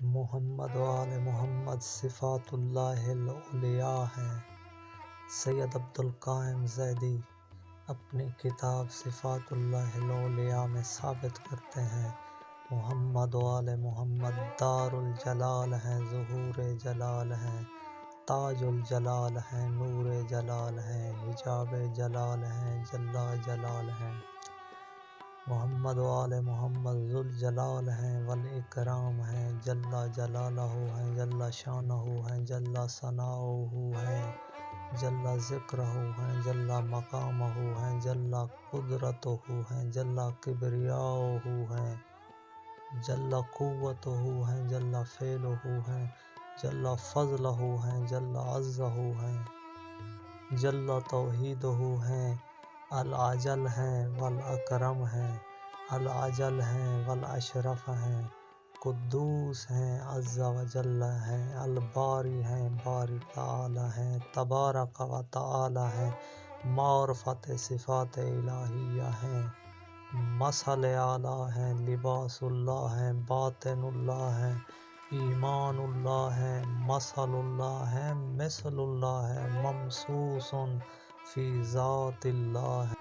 محمد و آل محمد صفات اللہ العلیاء ہیں۔ سید عبدالقائم زیدی اپنی کتاب صفات اللہ العلیاء میں ثابت کرتے ہیں محمد و آل محمد دار الجلال ہیں، ظہور جلال ہیں، تاج الجلال ہیں، نور جلال ہیں، حجاب جلال ہیں، جل جلال ہیں۔ محمد و آل محمد ذوالجلال ہیں والاکرام ہیں، جل جلالہ ہیں، جل شانہ ہیں، جل ثناؤہ ہیں، جل ذکرہ ہیں، جل مقامہ ہیں، جل قدرتہ ہیں، جل کبریاؤہ ہیں، جل قوتہ ہیں، جل فعلہ ہیں، جل فضلہ ہیں، جل عزہ ہیں، جل توحیدہ ہیں۔ العجل ہیں والاکرم ہیں، العجل ہیں والاشرف ہیں، قدوس ہیں، عز و جل ہیں، الباری ہیں، باری تعالی ہیں، تبارک و تعالی ہیں، معرفت صفات الہیہ ہیں، مثل اعلیٰ ہیں، لباس اللہ ہیں، باطن اللہ ہیں، ایمان اللہ ہیں، مثل اللہ ہیں، مثل اللہ ہیں، ممسوس فی ذات اللہ ہیں۔